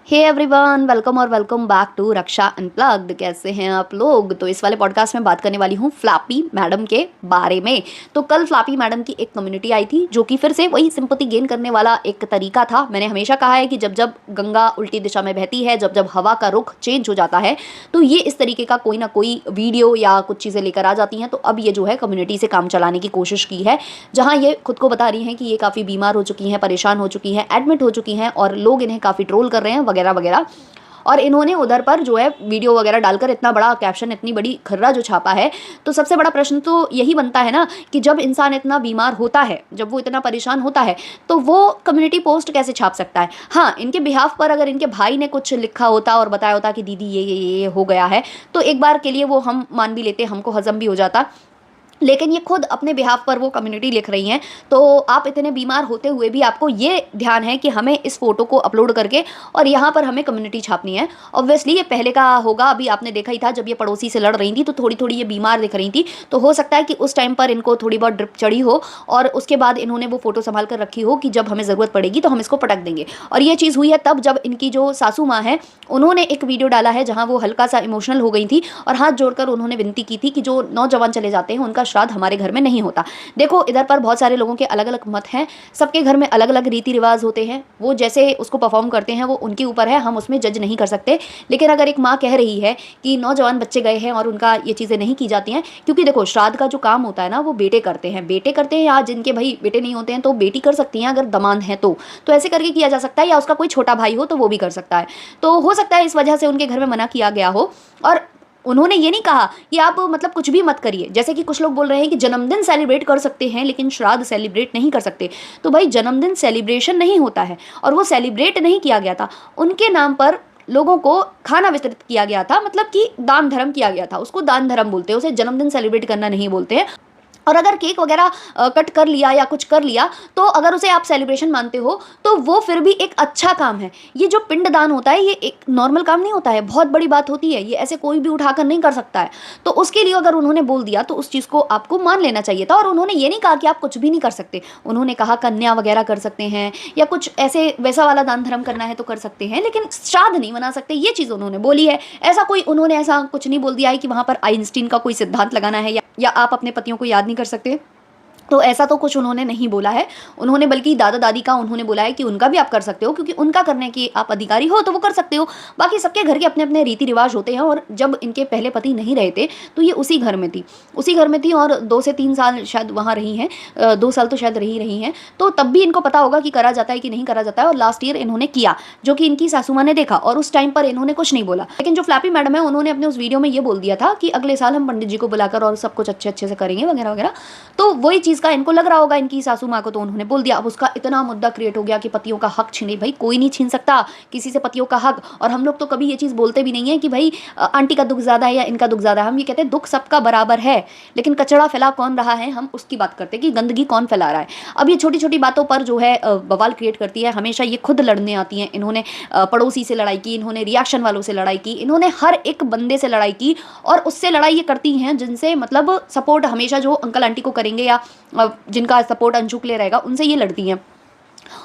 हे everyone, welcome और welcome back to Raksha unplugged. कैसे हैं आप लोग? तो इस वाले पॉडकास्ट में बात करने वाली हूँ फ्लैपी मैडम के बारे में। तो कल फ्लैपी मैडम की एक कम्युनिटी आई थी जो कि फिर से वही सिंपैथी गेन करने वाला एक तरीका था। मैंने हमेशा कहा है कि जब जब गंगा उल्टी दिशा में बहती है, जब जब हवा का रुख चेंज हो जाता है, तो ये इस तरीके का कोई ना कोई वीडियो या कुछ चीज़ें लेकर आ जाती हैं। तो अब ये जो है कम्युनिटी से काम चलाने की कोशिश की है, जहाँ ये खुद को बता रही हैं कि ये काफ़ी बीमार हो चुकी हैं, परेशान हो चुकी हैं, एडमिट हो चुकी हैं और लोग इन्हें काफ़ी ट्रोल कर रहे हैं वगैरह वगैरह। और इन्होंने उधर पर जो है वीडियो वगैरह डालकर इतना बड़ा कैप्शन, इतनी बड़ी खर्रा जो छापा है। तो सबसे बड़ा प्रश्न तो यही बनता है ना कि जब इंसान इतना बीमार होता है, जब वो इतना परेशान होता है, तो वो कम्युनिटी पोस्ट कैसे छाप सकता है? हाँ, इनके बिहाफ पर अगर इनके भाई ने कुछ लिखा होता और बताया होता कि दीदी ये हो गया है, तो एक बार के लिए वो हम मान भी लेते, हमको हजम भी हो जाता। लेकिन ये खुद अपने बिहाफ पर वो कम्युनिटी लिख रही हैं। तो आप इतने बीमार होते हुए भी आपको ये ध्यान है कि हमें इस फोटो को अपलोड करके और यहाँ पर हमें कम्युनिटी छापनी है। ऑब्वियसली ये पहले का होगा, अभी आपने देखा ही था जब ये पड़ोसी से लड़ रही थी तो थोड़ी थोड़ी ये बीमार दिख रही थी। तो हो सकता है कि उस टाइम पर इनको थोड़ी बहुत ड्रिप चढ़ी हो और उसके बाद इन्होंने वो फोटो संभाल कर रखी हो कि जब हमें ज़रूरत पड़ेगी तो हम इसको पटक देंगे। और ये चीज़ हुई है तब जब इनकी जो सासू माँ है, उन्होंने एक वीडियो डाला है जहाँ वो हल्का सा इमोशनल हो गई थी और हाथ जोड़कर उन्होंने विनती की थी कि जो नौजवान चले जाते हैं उनका श्राद्ध हमारे घर में नहीं होता। देखो, इधर पर बहुत सारे लोगों के अलग अलग मत हैं, सबके घर में अलग अलग रीति रिवाज होते हैं, वो जैसे उसको परफॉर्म करते हैं वो उनके ऊपर है, हम उसमें जज नहीं कर सकते। लेकिन अगर एक माँ कह रही है कि नौजवान बच्चे गए हैं और उनका ये चीज़ें नहीं की जाती हैं, क्योंकि देखो श्राद्ध का जो काम होता है ना वो बेटे करते हैं, बेटे करते हैं, या जिनके भाई बेटे नहीं होते हैं तो बेटी कर सकती हैं अगर दमाद हैं तो ऐसे करके किया जा सकता है, या उसका कोई छोटा भाई हो तो वो भी कर सकता है। तो हो सकता है इस वजह से उनके घर में मना किया गया हो। और उन्होंने ये नहीं कहा कि आप मतलब कुछ भी मत करिए, जैसे कि कुछ लोग बोल रहे हैं कि जन्मदिन सेलिब्रेट कर सकते हैं लेकिन श्राद्ध सेलिब्रेट नहीं कर सकते। तो भाई जन्मदिन सेलिब्रेशन नहीं होता है और वो सेलिब्रेट नहीं किया गया था, उनके नाम पर लोगों को खाना वितरित किया गया था, मतलब कि दान धर्म किया गया था, उसको दान धर्म बोलते हैं, उसे जन्मदिन सेलिब्रेट करना नहीं बोलते हैं। और अगर केक वगैरह कट कर लिया या कुछ कर लिया तो अगर उसे आप सेलिब्रेशन मानते हो तो वो फिर भी एक अच्छा काम है। ये जो पिंडदान होता है ये एक नॉर्मल काम नहीं होता है, बहुत बड़ी बात होती है, ये ऐसे कोई भी उठाकर नहीं कर सकता है। तो उसके लिए अगर उन्होंने बोल दिया तो उस चीज़ को आपको मान लेना चाहिए था। और उन्होंने ये नहीं कहा कि आप कुछ भी नहीं कर सकते, उन्होंने कहा कन्या वगैरह कर सकते हैं या कुछ ऐसे वैसा वाला दान धर्म करना है तो कर सकते हैं, लेकिन श्राद्ध नहीं मना सकते, ये चीज़ उन्होंने बोली है। ऐसा कोई उन्होंने ऐसा कुछ नहीं बोल दिया है कि वहाँ पर आइंस्टीन का कोई सिद्धांत लगाना है या आप अपने पतियों को याद नहीं कर सकते। तो ऐसा तो कुछ उन्होंने नहीं बोला है। उन्होंने बल्कि दादा दादी का उन्होंने बोला है कि उनका भी आप कर सकते हो, क्योंकि उनका करने की आप अधिकारी हो तो वो कर सकते हो। बाकी सबके घर के अपने अपने रीति रिवाज होते हैं। और जब इनके पहले पति नहीं रहे थे तो ये उसी घर में थी और 2 से 3 साल शायद वहाँ रही हैं, 2 साल तो शायद रही हैं। तो तब भी इनको पता होगा कि करा जाता है कि नहीं करा जाता है। और लास्ट ईयर इन्होंने किया, जो कि इनकी सासू माँ ने देखा और उस टाइम पर इन्होंने कुछ नहीं बोला। लेकिन जो फ्लैपी मैडम है उन्होंने अपने उस वीडियो में ये बोल दिया था कि अगले साल हम पंडित जी को बुलाकर और सब कुछ अच्छे अच्छे से करेंगे वगैरह वगैरह। तो वही चीज़ का इनको लग रहा होगा इनकी सासू माँ को, तो उन्होंने बोल दिया। अब उसका इतना मुद्दा क्रिएट हो गया कि पतियों का हक छीने। भाई कोई नहीं छीन सकता किसी से पतियों का हक। और हम लोग तो कभी ये चीज़ बोलते भी नहीं है कि भाई आंटी का दुख ज़्यादा है या इनका दुख ज़्यादा है। हम ये कहते हैं दुख सबका बराबर है, लेकिन कचरा फैला कौन रहा है, हम उसकी बात करते हैं कि गंदगी कौन फैला रहा है। अब ये छोटी छोटी बातों पर जो है बवाल क्रिएट करती है। हमेशा ये खुद लड़ने आती हैं। इन्होंने पड़ोसी से लड़ाई की, इन्होंने रिएक्शन वालों से लड़ाई की, इन्होंने हर एक बंदे से लड़ाई की। और उससे लड़ाई ये करती हैं जिनसे मतलब सपोर्ट हमेशा जो अंकल आंटी को करेंगे या जिनका सपोर्ट अंशु के लिए रहेगा, उनसे ये लड़ती हैं।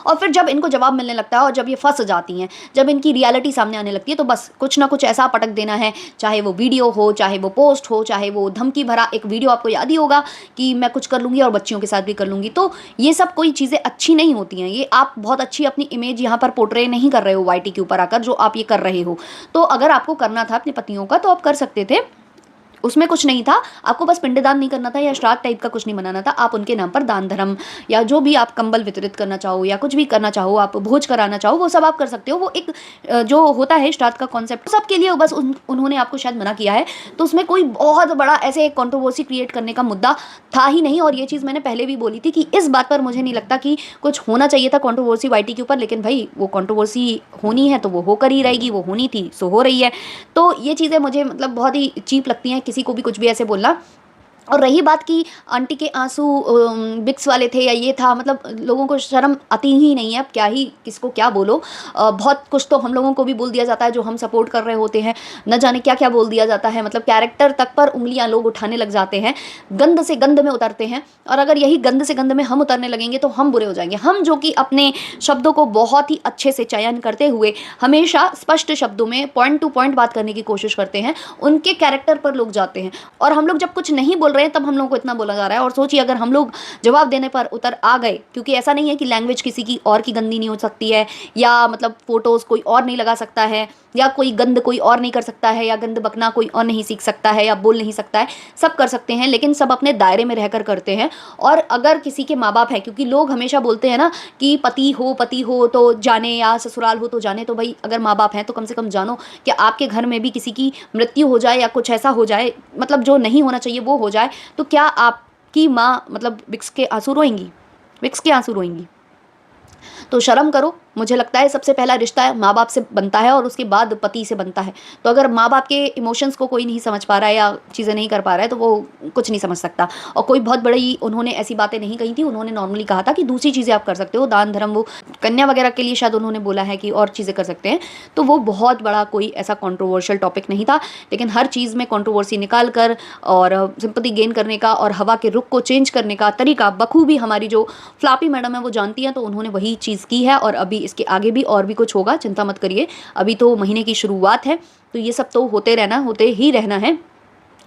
और फिर जब इनको जवाब मिलने लगता है और जब ये फंस जाती हैं, जब इनकी रियलिटी सामने आने लगती है, तो बस कुछ ना कुछ ऐसा पटक देना है, चाहे वो वीडियो हो, चाहे वो पोस्ट हो, चाहे वो धमकी भरा एक वीडियो। आपको याद ही होगा कि मैं कुछ कर लूँगी और बच्चियों के साथ भी कर लूँगी। तो ये सब कोई चीज़ें अच्छी नहीं होती हैं। ये आप बहुत अच्छी अपनी इमेज यहाँ पर पोर्ट्रे नहीं कर रहे हो वाईटी के ऊपर आकर, जो आप ये कर रहे हो। तो अगर आपको करना था अपने पतियों का तो आप कर सकते थे, उसमें कुछ नहीं था। आपको बस पिंडदान नहीं करना था या श्राद्ध टाइप का कुछ नहीं बनाना था। आप उनके नाम पर दान धर्म या जो भी आप कंबल वितरित करना चाहो या कुछ भी करना चाहो, आप भोज कराना चाहो, वो सब आप कर सकते हो। वो एक जो होता है श्राद्ध का कॉन्सेप्ट सबके लिए, बस उन्होंने आपको शायद मना किया है। तो उसमें कोई बहुत बड़ा ऐसे कंट्रोवर्सी क्रिएट करने का मुद्दा था ही नहीं। और ये चीज़ मैंने पहले भी बोली थी कि इस बात पर मुझे नहीं लगता कि कुछ होना चाहिए था कंट्रोवर्सी वाईटी के ऊपर। लेकिन भाई वो कंट्रोवर्सी होनी है तो वो होकर ही रहेगी, वो होनी थी सो हो रही है। तो ये चीज़ें मुझे मतलब बहुत ही चीप लगती हैं, किसी को भी कुछ भी ऐसे बोलना। और रही बात कि आंटी के आंसू विक्स वाले थे या ये था, मतलब लोगों को शर्म आती ही नहीं है, अब क्या ही किसको क्या बोलो। बहुत कुछ तो हम लोगों को भी बोल दिया जाता है जो हम सपोर्ट कर रहे होते हैं, न जाने क्या क्या बोल दिया जाता है, मतलब कैरेक्टर तक पर उंगलियां लोग उठाने लग जाते हैं, गंद से गंद में उतरते हैं। और अगर यही गंद से गंद में हम उतरने लगेंगे तो हम बुरे हो जाएंगे। हम जो कि अपने शब्दों को बहुत ही अच्छे से चयन करते हुए हमेशा स्पष्ट शब्दों में पॉइंट टू पॉइंट बात करने की कोशिश करते हैं, उनके कैरेक्टर पर लोग जाते हैं। और हम लोग जब कुछ नहीं बोल रहे हैं तब हम लोग को इतना बोला जा रहा है। और सोचिए अगर हम लोग जवाब देने पर उतर आ गए, क्योंकि ऐसा नहीं है कि लैंग्वेज किसी की और की गंदी नहीं हो सकती है, या मतलब फोटोज कोई और नहीं लगा सकता है, या कोई गंद कोई और नहीं कर सकता है, या गंद बकना कोई और नहीं सीख सकता है या बोल नहीं सकता है। सब कर सकते हैं, लेकिन सब अपने दायरे में रहकर करते हैं। और अगर किसी के माँ बाप हैं, क्योंकि लोग हमेशा बोलते हैं ना कि पति हो तो जाने या ससुराल हो तो जाने, तो भाई अगर माँ बाप हैं तो कम से कम जानो कि आपके घर में भी किसी की मृत्यु हो जाए या कुछ ऐसा हो जाए, मतलब जो नहीं होना चाहिए वो हो जाए, तो क्या आपकी माँ मतलब विक्स के आंसू रोएंगी? विक्स के आंसू रोएंगी? तो शर्म करो। मुझे लगता है सबसे पहला रिश्ता है माँ बाप से बनता है और उसके बाद पति से बनता है। तो अगर माँ बाप के इमोशंस को कोई नहीं समझ पा रहा है या चीज़ें नहीं कर पा रहा है तो वो कुछ नहीं समझ सकता। और कोई बहुत बड़ी उन्होंने ऐसी बातें नहीं कही थी, उन्होंने नॉर्मली कहा था कि दूसरी चीज़ें आप कर सकते हो, दान धर्म, वो कन्या वगैरह के लिए शायद उन्होंने बोला है कि और चीज़ें कर सकते हैं। तो वो बहुत बड़ा कोई ऐसा कॉन्ट्रोवर्शियल टॉपिक नहीं था, लेकिन हर चीज़ में कॉन्ट्रोवर्सी निकाल कर और सिंपैथी गेन करने का और हवा के रुख को चेंज करने का तरीका बखूबी हमारी जो फ्लापी मैडम है वो जानती हैं। तो उन्होंने वही चीज़ की है और अभी इसके आगे भी और भी कुछ होगा, चिंता मत करिए। अभी तो महीने की शुरुआत है, तो ये सब तो होते ही रहना है,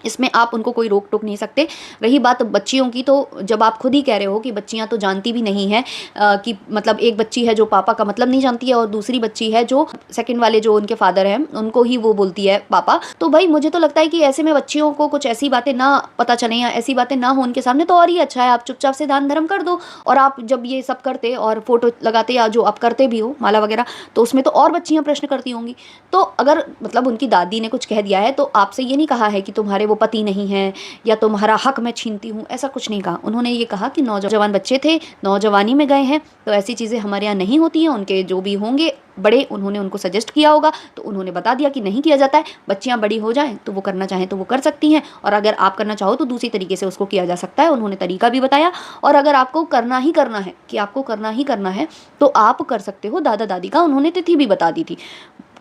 इसमें आप उनको कोई रोक टोक नहीं सकते। रही बात बच्चियों की, तो जब आप खुद ही कह रहे हो कि बच्चियां तो जानती भी नहीं है कि मतलब एक बच्ची है जो पापा का मतलब नहीं जानती है और दूसरी बच्ची है जो सेकंड वाले जो उनके फादर हैं उनको ही वो बोलती है पापा, तो भाई मुझे तो लगता है कि ऐसे में बच्चियों को कुछ ऐसी बातें ना पता चले या ऐसी बातें ना हो उनके सामने तो और ही अच्छा है। आप चुपचाप से दान धर्म कर दो। और आप जब ये सब करते और फोटो लगाते या जो आप करते भी हो माला वगैरह, तो उसमें तो और बच्चियां प्रश्न करती होंगी। तो अगर मतलब उनकी दादी ने कुछ कह दिया है तो आपसे ये नहीं कहा है कि तुम्हारे वो पति नहीं है या तुम्हारा हक मैं छीनती हूँ, ऐसा कुछ नहीं कहा। उन्होंने ये कहा कि नौजवान बच्चे थे, नौजवानी में गए हैं, तो ऐसी चीज़ें हमारे यहाँ नहीं होती हैं। उनके जो भी होंगे बड़े, उन्होंने उनको सजेस्ट किया होगा तो उन्होंने बता दिया कि नहीं किया जाता है। बच्चियाँ बड़ी हो जाएं तो वो करना चाहें तो वो कर सकती हैं, और अगर आप करना चाहो तो दूसरी तरीके से उसको किया जा सकता है। उन्होंने तरीका भी बताया। और अगर आपको करना ही करना है कि आपको करना ही करना है तो आप कर सकते हो। दादा दादी का उन्होंने तिथि भी बता दी थी।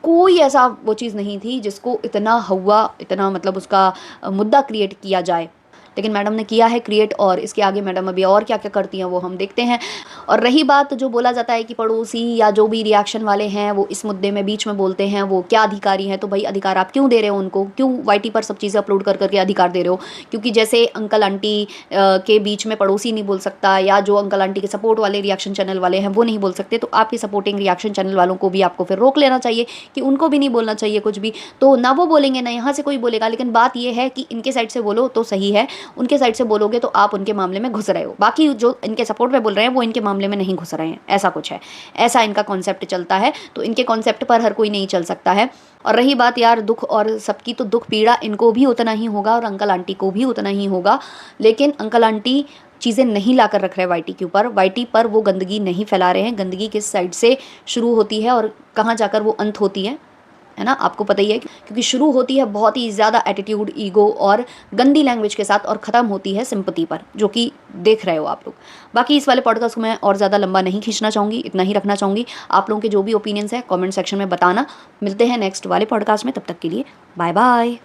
कोई ऐसा वो चीज़ नहीं थी जिसको इतना हवा, इतना मतलब उसका मुद्दा क्रिएट किया जाए, लेकिन मैडम ने किया है क्रिएट। और इसके आगे मैडम अभी और क्या क्या करती हैं वो हम देखते हैं। और रही बात जो बोला जाता है कि पड़ोसी या जो भी रिएक्शन वाले हैं वो इस मुद्दे में बीच में बोलते हैं, वो क्या अधिकारी हैं, तो भाई अधिकार आप क्यों दे रहे हो उनको? क्यों वाईटी पर सब चीज़ें अपलोड कर करके अधिकार दे रहे हो? क्योंकि जैसे अंकल आंटी के बीच में पड़ोसी नहीं बोल सकता, या जो अंकल आंटी के सपोर्ट वाले रिएक्शन चैनल वाले हैं वो नहीं बोल सकते, तो आपके सपोर्टिंग रिएक्शन चैनल वालों को भी आपको फिर रोक लेना चाहिए कि उनको भी नहीं बोलना चाहिए कुछ भी। तो ना वो बोलेंगे ना यहाँ से कोई बोलेगा, लेकिन बात ये है कि इनके साइड से बोलो तो सही है, उनके साइड से बोलोगे तो आप उनके मामले में घुस रहे हो। बाकी जो इनके सपोर्ट में बोल रहे हैं वो इनके मामले में नहीं घुस रहे हैं, ऐसा कुछ है। ऐसा इनका कॉन्सेप्ट चलता है, तो इनके कॉन्सेप्ट पर हर कोई नहीं चल सकता है। और रही बात यार दुख और सबकी, तो दुख पीड़ा इनको भी उतना ही होगा और अंकल आंटी को भी उतना ही होगा। लेकिन अंकल आंटी चीज़ें नहीं ला कर रख रहे वाईटी के ऊपर, वाईटी पर वो गंदगी नहीं फैला रहे हैं। गंदगी किस साइड से शुरू होती है और कहाँ जाकर वो अंत होती है ना, आपको पता ही है। क्योंकि शुरू होती है बहुत ही ज़्यादा एटीट्यूड, ईगो और गंदी लैंग्वेज के साथ, और ख़त्म होती है सिंपैथी पर, जो कि देख रहे हो आप लोग। बाकी इस वाले पॉडकास्ट को मैं और ज़्यादा लंबा नहीं खींचना चाहूँगी, इतना ही रखना चाहूँगी। आप लोगों के जो भी ओपिनियंस है कमेंट सेक्शन में बताना। मिलते हैं नेक्स्ट वाले पॉडकास्ट में, तब तक के लिए बाय बाय।